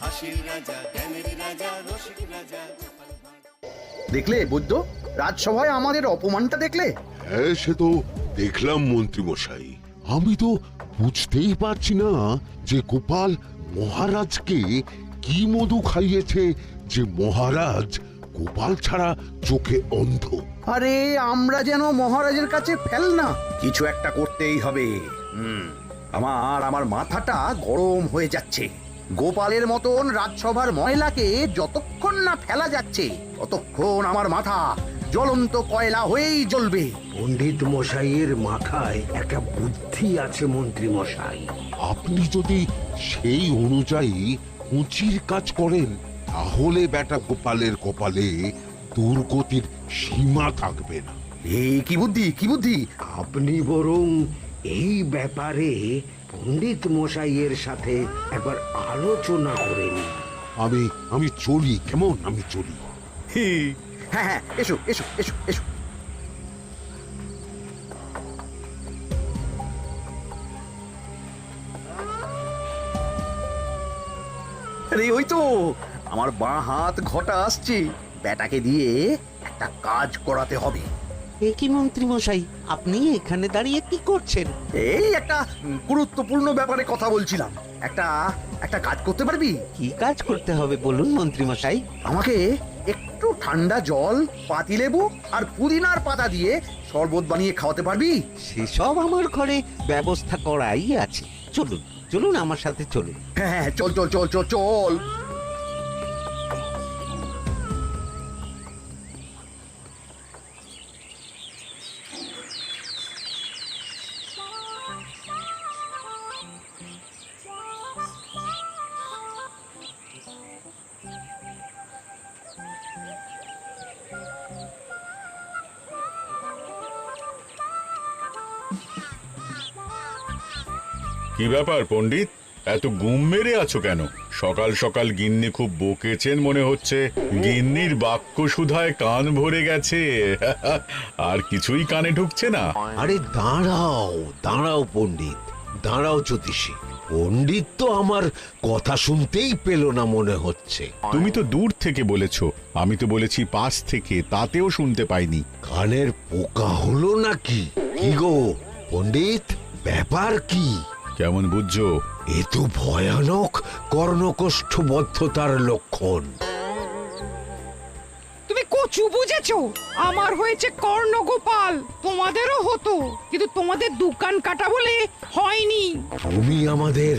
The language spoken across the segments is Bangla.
হাসির রাজা, জ্ঞানের রাজা, রসিক রাজা। দেখলে বৈদ্য, রাজসভায় আমাদের অপমানটা দেখলে? হ্যাঁ, সে তো দেখলাম মন্ত্রী মশাই। আমি তো বুঝতেই পারছি না যে গোপাল মহারাজকে কি মধু খাইয়েছে যে মহারাজ গোপাল ছাড়া চোখে অন্ধ। আরে আমরা যেন মহারাজের কাছে ফেল না, কিছু একটা করতেই হবে। আমার মাথাটা গরম হয়ে যাচ্ছে। গোপালের মতন রাজসভার ময়লাকে যতক্ষণ না ফেলা যাচ্ছে ততক্ষণ আমার মাথা জ্বলন্ত কয়লা হয়েই জ্বলবে। পণ্ডিত মশাইয়ের মাথায় একটা বুদ্ধি আছে মন্ত্রী মশাই। আপনি যদি সেই অনুযায়ী উঁচির কাজ করেন তাহলে বেটা গোপালের কপালে দুর্গতির সীমা থাকবে না। এই কি বুদ্ধি, কি বুদ্ধি? আপনি বরং এই ব্যাপারে পণ্ডিত মশাইয়ের সাথে একবার আলোচনা করে নিন। আমি চলি, কেমন? আমি চলি। হ্যাঁ হ্যাঁ, এসো এসো এসো এসো। আরে ওই তো আমার বাঁ হাত ঘটা আসছে, বেটাকে দিয়ে একটা কাজ করাতে হবে। এ কি মন্ত্রী মশাই, আপনি এখানে দাঁড়িয়ে কি করছেন? এই একটা গুরুত্বপূর্ণ ব্যাপারে কথা বলছিলাম। একটা একটা কাজ করতে পারবি? কি কাজ করতে হবে বলুন মন্ত্রী মশাই। আমাকে একটু ঠান্ডা জল, পাতিলেবু আর পুদিনার পাতা দিয়ে শরবত বানিয়ে খাওয়াতে পারবি? সেসব আমার ঘরে ব্যবস্থা করাই আছে। চলুন চলুন, আমার সাথে চলুন। হ্যাঁ হ্যাঁ, চল চল চল চল চল। কি ব্যাপার পণ্ডিত, এত গুম মেরে আছো কেন? সকাল সকাল গিন্নি খুব বকেছেন মনে হচ্ছে। গিন্নির বাক্য সুধায় কান ভরে গেছে, আর কিছুই কানে ঢুকছে না। আরে দাঁড়াও দাঁড়াও পণ্ডিত, দাঁড়াও জ্যোতিষী। পণ্ডিত তো আমার কথা শুনতেই পেল না মনে হচ্ছে। তুমি তো দূর থেকে বলেছো, আমি তো বলেছি পাশ থেকে, তাতেও শুনতে পাইনি। কানের পোকা হলো নাকি? কি গো পণ্ডিত, ব্যাপার কি? কেমন বুঝছো? এ তো ভয়ানক কর্ণকোষ্ঠবদ্ধতার লক্ষণ। তুমি কচু বুঝেছো? আমার হয়েছে কর্ণগোপাল, তোমাদেরও হতো, কিন্তু তোমাদের দোকান কাটা বলে হয়নি। তুমি আমাদের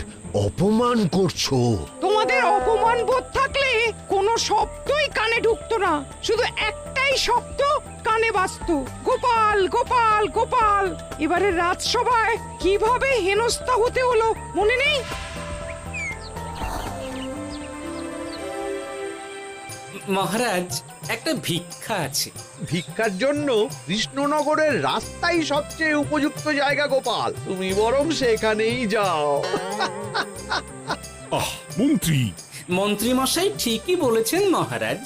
অপমান করছো। তোমাদের অপমান বোধ থাকলে কোনো শব্দই কানে ঢুকতো না, শুধু একটাই শব্দ কানে বাজতো, গোপাল গোপাল গোপাল। এবারে রাজসভায় কিভাবে হেনস্থা হতে হলো মনে নেই? মহারাজ, একটা ভিক্ষা আছে। ভিক্ষার জন্য কৃষ্ণনগরের রাস্তাই সবচেয়ে উপযুক্ত জায়গা গোপাল, তুমি বরং সেখানেই যাও। মন্ত্রী, মন্ত্রী মশাই ঠিকই বলেছেন মহারাজ।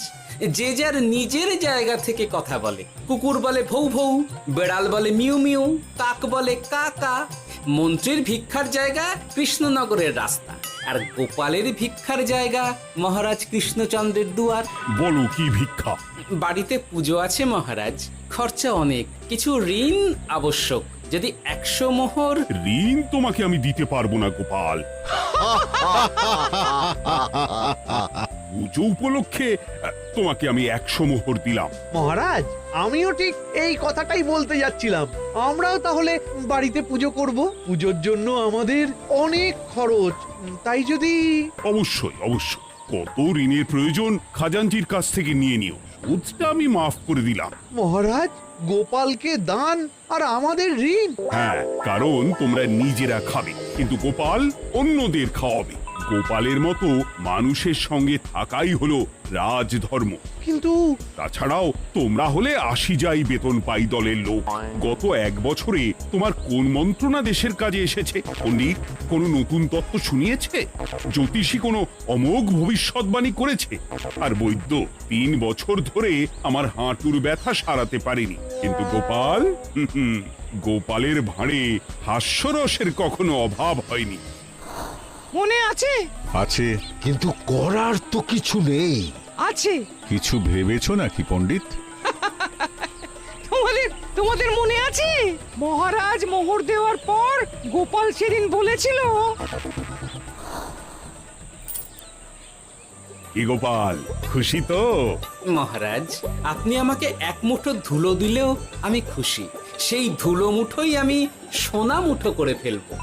যে যার নিজের জায়গা থেকে কথা বলে। কুকুর বলে ভৌ ভৌ, বেড়াল বলে মিউ মিউ, কাক বলে কা কা। মন্ত্রীর ভিক্ষার জায়গা কৃষ্ণনগরের রাস্তা, আর গোপালের ভিক্ষার জায়গা মহারাজ কৃষ্ণচন্দ্রের দুয়ার। বলো কি ভিক্ষা? বাড়িতে পুজো আছে মহারাজ, খরচা অনেক, কিছু ঋণ আবশ্যক। যদি 100 মোহর। ঋণ তোমাকে আমি দিতে পারবো না গোপাল। পুজো উপলক্ষে তোমাকে আমি 100 মোহর দিলাম। মহারাজ, আমিও ঠিক এই কথাটাই বলতে যাচ্ছিলাম। আমরাও তাহলে বাড়িতে পুজো করব। পুজোর জন্য আমাদের অনেক খরচ, তাই যদি... অবশ্যই অবশ্যই, কত ঋণের প্রয়োজন খাজাঞ্চির কাছ থেকে নিয়ে নিও, সুদটা আমি মাফ করে দিলাম। মহারাজ, গোপালকে দান আর আমাদের ঋণ? হ্যাঁ, কারণ তোমরা নিজেরা খাবে, কিন্তু গোপাল অন্যদের খাওয়াবে। গোপালের মতো মানুষের সঙ্গে থাকাই হলো রাজধর্ম। কিন্তু তাছাড়াও তোমরা হলে 80 যাই বেতন পাই দলের লোক। গত 1 বছরে তোমার কোন মন্ত্রণা দেশের কাজে এসেছে? পণ্ডিত কোনো নতুন তত্ত্ব শুনিয়েছে? জ্যোতিষী কোনো অমোঘ ভবিষ্যৎবাণী করেছে? আর বৈদ্য 3 বছর ধরে আমার হাঁটুর ব্যথা সারাতে পারেনি। কিন্তু গোপাল, গোপালের ভাঁড়ে হাস্যরসের কখনো অভাব হয়নি। মনে আছে? আছে। কিন্তু করার তো কিছু নেই। আছে। কিছু ভেবেছো নাকি পণ্ডিত? তোমাদের মনে আছে মহারাজ মোহর দেওয়ার পর গোপাল সেদিন বলেছিল, কি গোপাল, খুশি তো? মহারাজ, আপনি আমাকে এক মুঠো ধুলো দিলেও আমি খুশি। সেই ধুলো মুঠোই আমি সোনা মুঠো করে ফেলবো।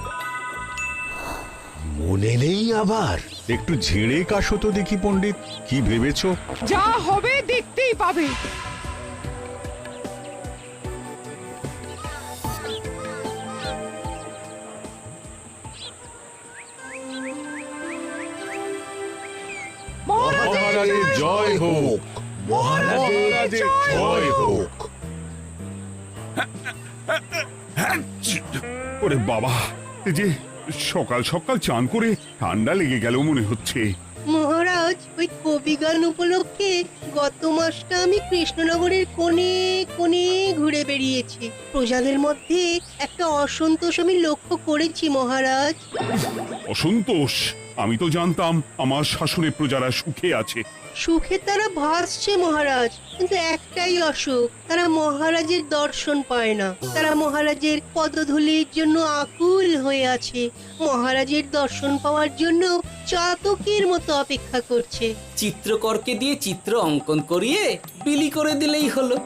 মনে নেই আবার? একটু ঝেড়ে কাশো তো দেখি পণ্ডিত, কি ভেবেছো? যা হবে দেখতেই পাবে। মহারাজের জয় হোক। মহারাজের জয় হোক। ওরে বাবা, এই যে সকাল সকাল চান করে ঠান্ডা লেগে গেল মনে হচ্ছে। মহারাজ, ওই কবি গান উপলক্ষে গত মাসটা আমি কৃষ্ণনগরের কোণে কোণে ঘুরে বেরিয়েছি। প্রজাদের মধ্যে একটা অসন্তোষ আমি লক্ষ্য করেছি মহারাজ। অসন্তোষ? আমি তো জানতাম আমার শাসনে প্রজারা সুখে আছে। সুখে তারা ভাসছে মহারাজ, কিন্তু একটাই অসুখ, তারা মহারাজের দর্শন পায় না। তারা মহারাজের পদধূলির জন্য আকুল হয়ে আছে, মহারাজের দর্শন পাওয়ার জন্য চাতকের মতো অপেক্ষা করছে। চিত্রকরকে দিয়ে চিত্র অঙ্কন করিয়ে বিলি করে দিলেই হলো।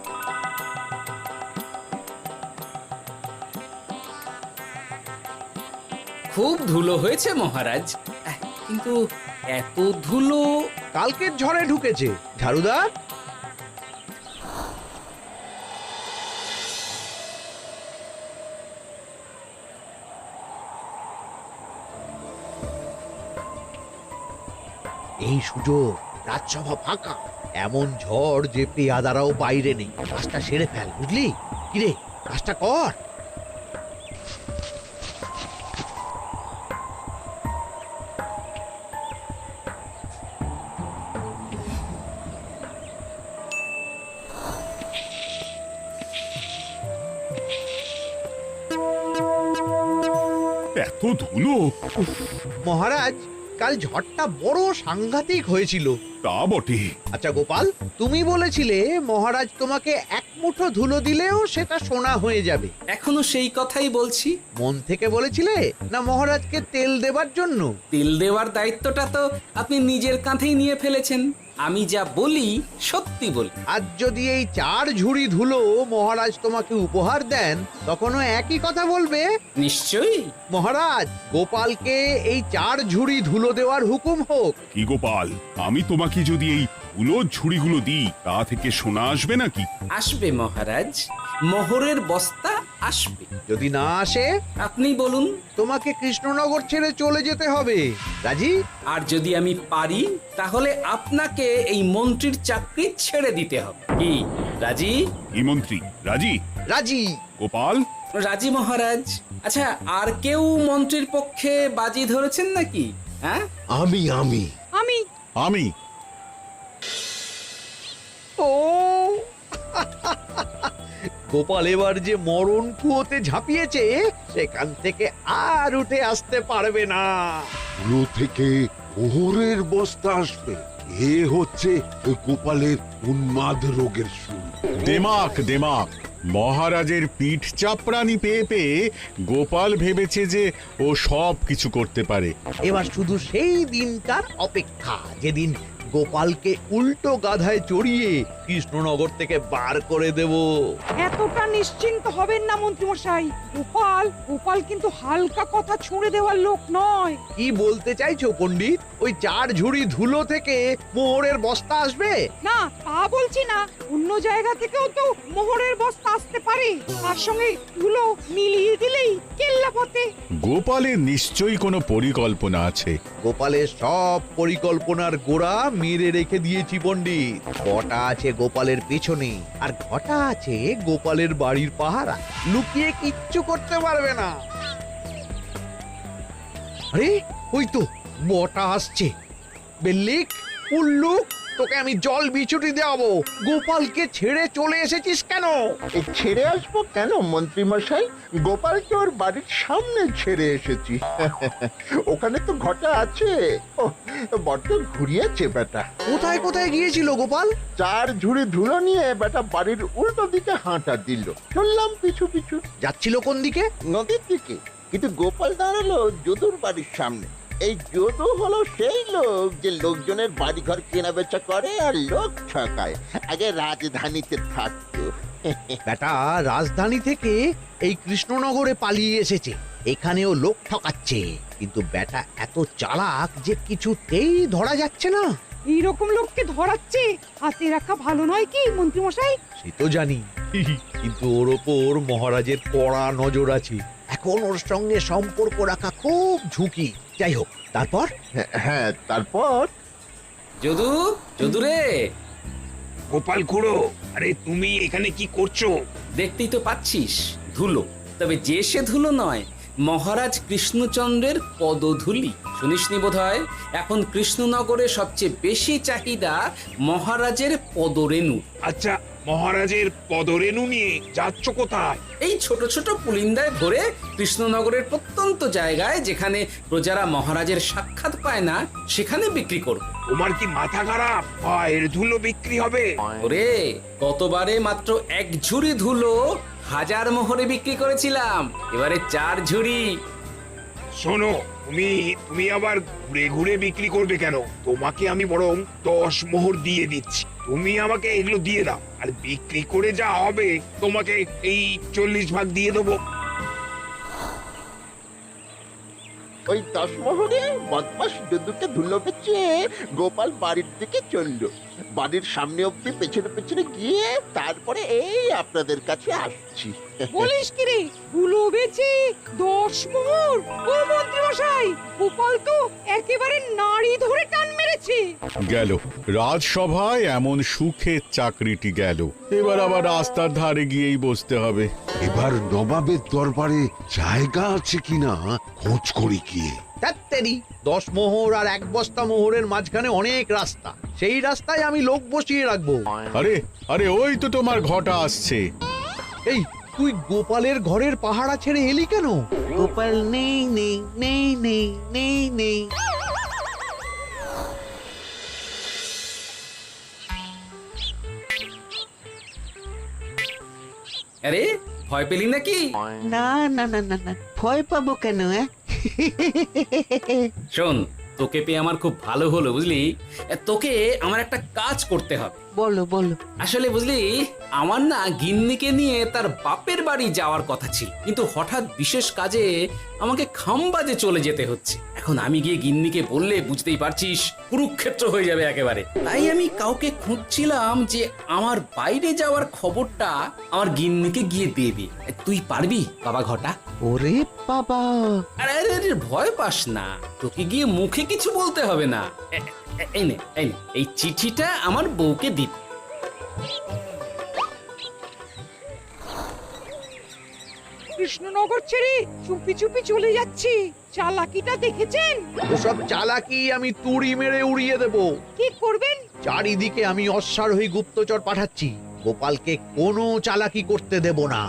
খুব ধুলো হয়েছে মহারাজ, কিন্তু এত ধুলো। কালকের ঝড়ে ঢুকেছে। ঝাড়ুদার, এই সুযোগ, রাজসভা ফাঁকা, এমন ঝড় যে পেয়াদারাও বাইরে নেই। কাজটা সেরে ফেল, বুঝলি? কিরে, কাজটা কর। এত ধুলো! উফ, মহারাজ, কাল ঝড়টা বড় সাংঘাতিক হয়েছিল। তা বটে। আচ্ছা গোপাল, তুমি বলেছিলে মহারাজ তোমাকে এক মুঠো ধুলো দিলেও সেটা সোনা হয়ে যাবে। এখনো সেই কথাই বলছি। মন থেকে বলেছিলে না মহারাজকে তেল দেবার জন্য? তেল দেওয়ার দায়িত্বটা তো আপনি নিজের কাঁধেই নিয়ে ফেলেছেন। আমি যা বলি সত্যি বলি। আজ যদি এই 4 ঝুড়ি ধুলো মহারাজ তোমাকে উপহার দেন, তখনও একই কথা বলবে? নিশ্চয়ই। মহারাজ, গোপালকে এই 4 ঝুড়ি ধুলো দেওয়ার হুকুম হোক। কি গোপাল, আমি তোমাকে যদি এই ধুলোর ঝুড়িগুলো দিই, তা থেকে সোনা আসবে নাকি? আসবে মহারাজ, মোহরের বস্তা আসবে। যদি না আসে, আপনি বলুন। তোমাকে কৃষ্ণনগর ছেড়ে চলে যেতে হবে। রাজি? আর যদি আমি পারি, তাহলে আপনাকে এই মন্ত্রীর চাকরি ছেড়ে দিতে হবে। কি রাজি? কি মন্ত্রী, রাজি? রাজি। গোপাল? রাজি মহারাজ। আচ্ছা, আর কেউ মন্ত্রীর পক্ষে বাজি ধরেছেন নাকি? হ্যাঁ, আমি আমি আমি আমি। ও গোপাল এবার যে মরণ কুয়োতে ঝাঁপিয়েছে, সেখান থেকে আর উঠে আসতে পারবে না। ধুলো থেকে মোহরের বস্তা আসবে, এ হচ্ছে ওই গোপালের উন্মাদ রোগের শুরু। দেমাক দেমাক, মহারাজের পিঠ চাপড়ানি পেয়ে পেয়ে গোপাল ভেবেছে যে ও সব কিছু করতে পারে। এবার শুধু সেই দিনটার অপেক্ষা, যেদিন গোপালকে উল্টো গাধায় চড়িয়ে কৃষ্ণনগর থেকে বার করে দেব। এতটা নিশ্চিন্ত হবেন না মন্ত্রীমশাই। গোপাল কিন্তু হালকা কথা ছুঁড়ে দেওয়ার লোক নয়। কি বলতে চাইছো পণ্ডিত? ওই 4 ঝুড়ি ধুলো থেকে মোহরের বস্তা আসবে? না, তা বলছি না। অন্য জায়গা থেকেও তো মোহরের বস্তা আসতে পারে। তার সঙ্গে ধুলো মিলিয়ে দিলেই কেল্লাফতে। গোপালের নিশ্চয়ই কোনো পরিকল্পনা আছে। গোপালের সব পরিকল্পনার গোড়া মেরে রেখে দিয়েছি পণ্ডিত। ঘটা আছে গোপালের পেছনে, আর ঘটা আছে গোপালের বাড়ির পাহারা। লুকিয়ে কিচ্ছু করতে পারবে না। আরে ওই তো বটা আসছে। বেল্লিক, উল্লুক, তোকে আমি জল বিছুটি দেওয়াবো। গোপালকে ছেড়ে চলে এসেছিস কেন? ছেড়ে আসবো কেন মন্ত্রী মশাই? গোপালকে ওর বাড়ির সামনে ছেড়ে এসেছি। ওখানে তো ঘটা আছে। বড্ড ঘুরিয়েছে বেটা। কোথায় কোথায় গিয়েছিল গোপাল? 4 ঝুড়ি ধুলো নিয়ে বেটা বাড়ির উল্টো দিকে হাঁটা দিল। চললাম পিছু পিছু। যাচ্ছিল কোন দিকে? নদীর দিকে। কিন্তু গোপাল দাঁড়ালো যদুর বাড়ির সামনে। এই যদু হলো সেই লোক যে লোকজনের বাড়িঘর কেনা বেচা করে আর লোক ঠকায়। আগে রাজধানীতে থাকতো। বেটা রাজধানী থেকে এই কৃষ্ণনগরে পালিয়ে এসেছে, এখানেও লোক ঠকাচ্ছে। কিন্তু বেটা এত চালাক যে কিছুতেই ধরা যাচ্ছে না। এইরকম লোককে ধরাচ্ছে হাতে রাখা ভালো নয় কি মন্ত্রী মশাই? সে তো জানি, কিন্তু ওর ওপর মহারাজের কড়া নজর আছে। এখন ওর সঙ্গে সম্পর্ক রাখা খুব ঝুঁকি। যাই হোক, তারপর? হ্যাঁ, তারপর যদু, যদু রে, গোপাল খুড়ো, আরে তুমি এখানে কি করছো? দেখতেই তো পাচ্ছিস ধুলো, তবে যে সে ধুলো নয়, মহারাজ কৃষ্ণচন্দ্রের পদধূলি। শুনিসনি বোধহয় এখন কৃষ্ণনগরে সবচেয়ে বেশি চাহিদা মহারাজের পদরেণু। আচ্ছা, মহারাজের পদরেণু নিয়ে যাচ্ছ কোথায়? এই ছোট ছোট পুলিন্দায় ভরে কৃষ্ণনগরের প্রত্যন্ত জায়গায় যেখানে প্রজারা মহারাজের সাক্ষাৎ পায় না সেখানে বিক্রি করব। তোমার কি মাথা খারাপ? এর ধুলো বিক্রি হবে? ওরে, গতবারে মাত্র 1 ঝুড়ি ধুলো 1000 মোহরে বিক্রি করেছিলাম, এবারে 4 ঝুড়ি। শোনো, তুমি আবার ঘুরে ঘুরে বিক্রি করবে কেন? তোমাকে আমি বরং 10 মোহর দিয়ে দিচ্ছি, তুমি আমাকে এগুলো দিয়ে দাও, আর বিক্রি করে যা হবে তোমাকে এই 40 ভাগ দিয়ে দেবো। ওই 10 মোহরে বদমাস যদুকে ধুলো বেচে গোপাল বাড়ির দিকে চললো। বাড়ির সামনে অব্দি পেছনে পেছনে গিয়ে তারপরে এই আপনাদের কাছে আসছি। বলিস কি রে, ধুলো বেচে 10 মোহর? ও মন্ত্রী মশাই, গোপাল তো একেবারে নাড়ি ধরে টান মেরেছে। গেল রাজসভায় এমন সুখের চাকরিটি গেল, এবার আবার রাস্তার ধারে গিয়েই বসতে হবে। এবার নবাবের দরবারে জায়গা আছে কিনা খোঁজ করি গিয়ে। ধ্যাত্তেরি, 10 মোহর আর 1 বস্তা মোহরের মাঝখানে অনেক রাস্তা, সেই রাস্তায় আমি লোক বসিয়ে রাখবো। আরে আরে, ওই তো তোমার ঘটা আসছে। এই, তুই গোপালের ঘরের পাহারা ছেড়ে এলি কেন? গোপাল নেই নেই নেই নেই নেই নেই। আরে, ভয় পেলি নাকি? না না না না না, ভয় পাবো কেন? শোন, তোকে পেয়ে আমার খুব ভালো হলো বুঝলি। তোকে আমার একটা কাজ করতে হবে। বলো বলো। আসলে বুঝলি, আমার না গিন্নিকে নিয়ে তার বাপের বাড়ি যাওয়ার কথা ছিল, কিন্তু হঠাৎ বিশেষ কাজে আমাকে খামবাজে চলে যেতে হচ্ছে। এখন আমি গিয়ে গিন্নিকে বললে বুঝতেই পারছিস কুরুক্ষেত্র হয়ে যাবে একেবারে। তাই আমি কাউকে খুঁজছিলাম যে আমার বাইরে যাওয়ার খবরটা আমার গিন্নিকে গিয়ে দেবে। তুই পারবি বাবা ঘটা? ওরে বাবা! আরে আরে আরে, ভয় পাস না, তোকে গিয়ে মুখে কিছু বলতে হবে না। এই নে, এই চিঠিটা আমার বউকে দিবি। কৃষ্ণনগর ছেড়ে চুপি চুপি চলে যাচ্ছে, চালাকিটা দেখেছেন? ওসব চালাকি আমি তুড়ি মেরে উড়িয়ে দেব। কি করবেন? চারিদিকে আমি অশ্বারোহী গুপ্তচর পাঠাচ্ছি, গোপালকে কোনো চালাকি করতে দেব না।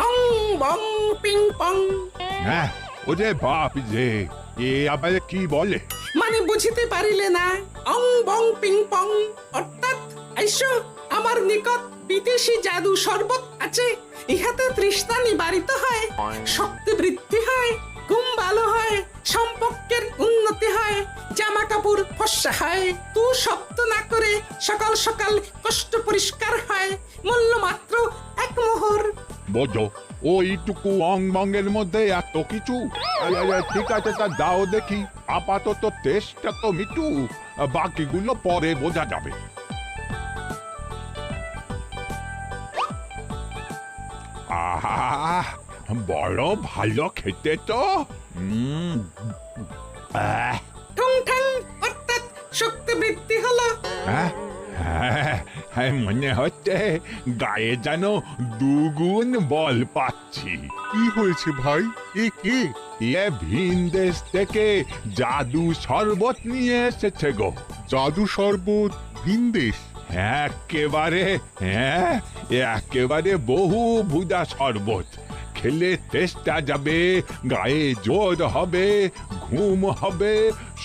অং বং পিং পং। হ্যাঁ, ওরে বাপ রে, এ আবার কি বলে? মানে বুঝিতে পারিলে না? অং বং পিং পং অর্থাৎ আইসো আমার নিকট বিদেশি জাদু শরবত আছে, ইহাতে তৃষ্ণা নিবারিত হয়, শক্তি বৃদ্ধি হয়, ঘুম ভালো হয়, সম্পর্কের উন্নতি হয়, জামা কাপড় ফর্সা হয়, তু শব্দ না করে সকাল সকাল কষ্ট পরিষ্কার হয়, মূল্য মাত্র 1 মোহর। বোঝো, ওইটুকু অং বঙ্গের মধ্যে এত কিছু? ঠিক আছে, তা দাও দেখি। আপাতত টেস্টটা তো মিটু, বাকিগুলো পরে বোঝা যাবে। বড় ভালো খেতে তো। ঠং ঠং অর্থাৎ শক্তি বৃদ্ধি হলো। হ্যাঁ, মনে হচ্ছে গায়ে যেন দুগুণ বল পাচ্ছি। কি হয়েছে ভাই? এ কে? এ ভিন দেশ থেকে জাদু শরবত নিয়ে এসেছে গো। জাদু শরবত ভিন দেশ? একেবারে বহু ভুজা শরবত। খেলে তেষ্টা যাবে, গায়ে জোর হবে, ঘুম হবে,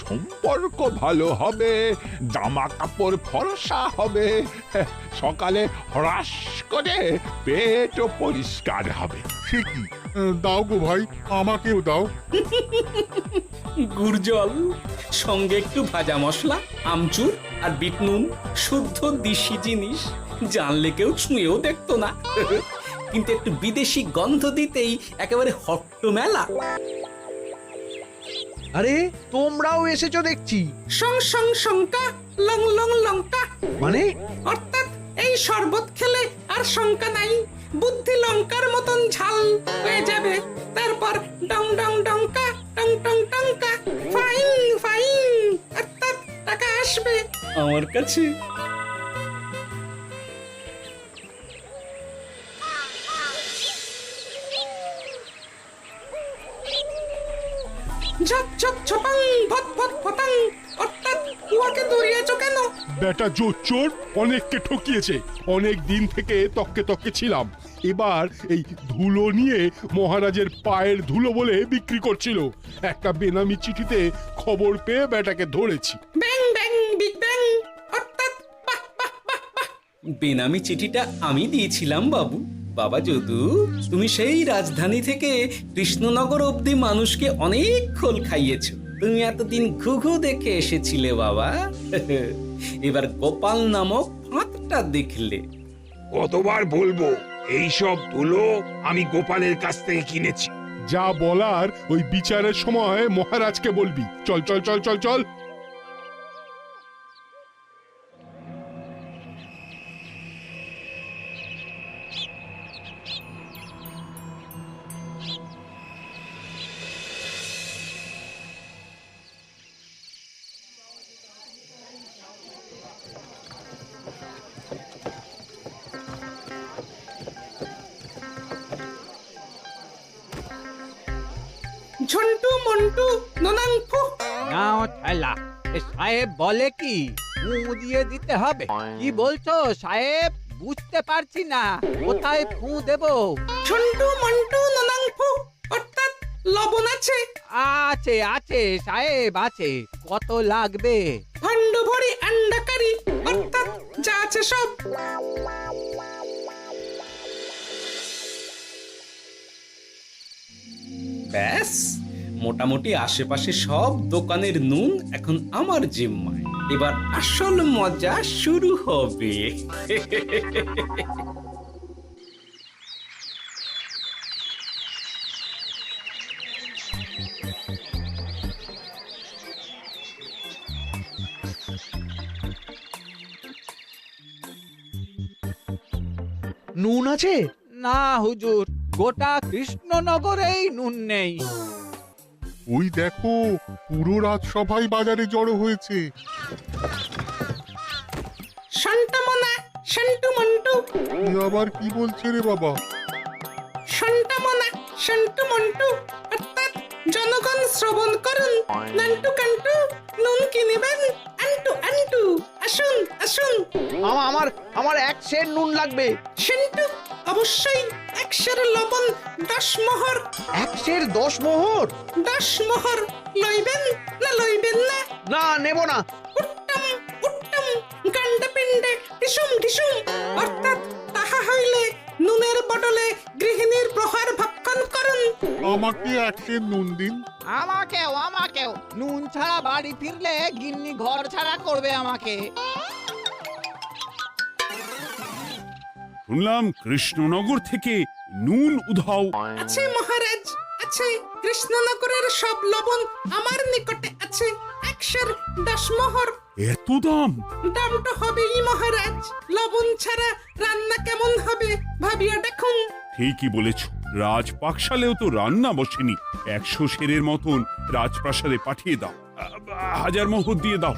সম্পর্ক ভালো হবে, জামা কাপড় ফর্সা হবে, সকালে হ্রাস করে পেটও পরিষ্কার হবে। সে কি? দাও গো ভাই, আমাকেও দাও। গুড় জল, সঙ্গে একটু ভাজা মশলা, আমচুর আর বিট নুন, শুদ্ধ দেশি জিনিস। জানলে কেউ ছুঁয়েও দেখতো না, কিন্তু একটু বিদেশি গন্ধ দিতেই একেবারে হট্ট মেলা। আরে তোমরাও এসেছো দেখছি। সং সং শঙ্কা, লং লং লঙ্কা। মানে? অর্থাৎ এই শরবত খেলে আর শঙ্কা নাই, বুদ্ধি লঙ্কার মতন ঝাল হয়ে যাবে। তারপর ডং ডং ডঙ্কা, টং টং টঙ্কা, ফাইন ফাইন, অর্থাৎ টাকা আসবে আমার কাছে। ঝপ ঝপ ছপাং, ভট ভট ফটাং, অর্থাৎ উহাকে দৌড়িয়েছো কেন? বেটা জোচ্চোর অনেককে ঠকিয়েছে। অনেক দিন থেকে তককে তককে ছিলাম। এবার এই ধুলো নিয়ে মহারাজের পায়ের ধুলো বলে বিক্রি করছিল। একটা বেনামি চিঠিতে খবর পেয়ে বেটাকে ধরেছি। ব্যাং ব্যাং বিগ ব্যাং, অর্থাৎ বাহ বাহ বাহ বাহ। বেনামি চিঠিটা আমি দিয়েছিলাম বাবু। বাবা যদু, তুমি সেই রাজধানী থেকে কৃষ্ণনগর অবধি মানুষকে অনেক খোল খাইয়েছো। তুমি এতদিন ঘুঘু দেখে এসেছিলে বাবা, এবার গোপাল নামক ফাঁদটা দেখলে। কতবার বলবো, এইসব ধুলো আমি গোপালের কাছ থেকে কিনেছি। যা বলার ওই বিচারের সময় মহারাজকে বলবি। চল চল চল চল চল। ঝন্টু মন্টু ননাংফু। নাও ঠেলা। সাহেব বলে কি ফু দিয়ে দিতে হবে? কি বলছো সাহেব? বুঝতে পারছি না, কোথায় ফু দেব? ঝন্টু মন্টু ননাংফু, অর্থাৎ লবণ আছে? আছে আছে সাহেব আছে। কত লাগবে? ভান্ড ভরি আন্ডাকারি, অর্থাৎ যা আছে সব। ব্যাস, মোটামুটি আশেপাশে সব দোকানের নুন এখন আমার জিম্মায়। এবার আসল মজা শুরু হবে। নুন আছে? না হুজুর, গোটা কৃষ্ণনগরেই নুন নেই। ওই দেখো, পুরো রাজসভাই বাজারে জড়ো হয়েছে। শান্তামনা, শান্টু মন্টু। আবার কি বলছে রে বাবা? শান্তামনা, শান্টু মন্টু, অর্থাৎ জনগণ শ্রবণ করুন। নান্টু কান্টু, নুন কি নেবেন? আন্টু আন্টু, আসুন আসুন। আমার আমার এক সের নুন লাগবে। শান্টু, অবশ্যই 100 লবণ 10 মোহর। 100 10 মোহর? 10 মোহর লইবেন না লইবেন না? না, নেব না। উত্তম উত্তম, গান্ডা পিণ্ডে টিসুম টিসুম, অর্থাৎ তাহা হইলে নুনের বদলে গৃহিণীর প্রহার ভক্ষণ করুন। আমাকে 100 নুন দিন। আমাকেও নুন ছাড়া বাড়ি ফিরলে গিন্নি ঘর ছাড়া করবে আমাকে। শুনলাম কৃষ্ণনগর থেকে নুন উধাও। আছে মহারাজ, আছে। কৃষ্ণনগরের সব লবণ আমার নিকটে আছে। 110 মোহর। এত দাম? দাম তো হবেই মহারাজ, লবণ ছাড়া রান্না কেমন হবে ভাবিয়া দেখুন। ঠিকই বলেছ, রাজপাকশালেও তো রান্না বসেনি। 100 সেরের মতন রাজপ্রাসাদে পাঠিয়ে দাও। 1000 মোহর দিয়ে দাও।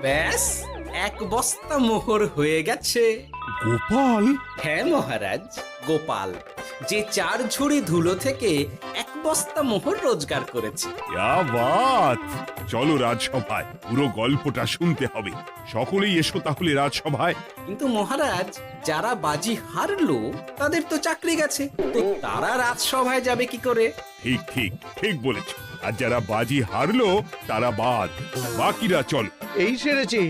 ব্যাস 1 বস্তা মোহর হয়ে গেছে। গোপাল, হ্যাঁ মহারাজ, গোপাল যে 4 ঝুড়ি ধুলো থেকে 1 বস্তা মোহর রোজগার করেছে। ইয়া বাত! চলো রাজসভায়, পুরো গল্পটা শুনতে হবে। সকলেই এসো তাহলে রাজসভায়। কিন্তু মহারাজ, যারা বাজি হারলো তাদের তো চাকরি গেছে, তো তারা রাজসভায় যাবে কি করে? ঠিক ঠিক ঠিক বলেছ। আর যারা বাজি হারলো তারা বাদ, বাকিরা চলো। এই সেরেছে,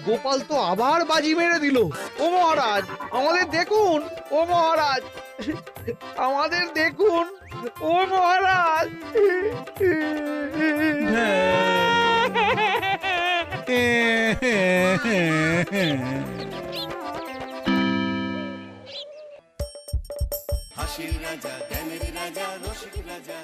গোপাল তো আবার বাজি মেরে দিল। ও মহারাজ, আমাদের দেখুন। ও মহারাজ, আমাদের দেখুন। ও মহারাজ। হাসির রাজা জ্ঞানের রাজা রসিক রাজা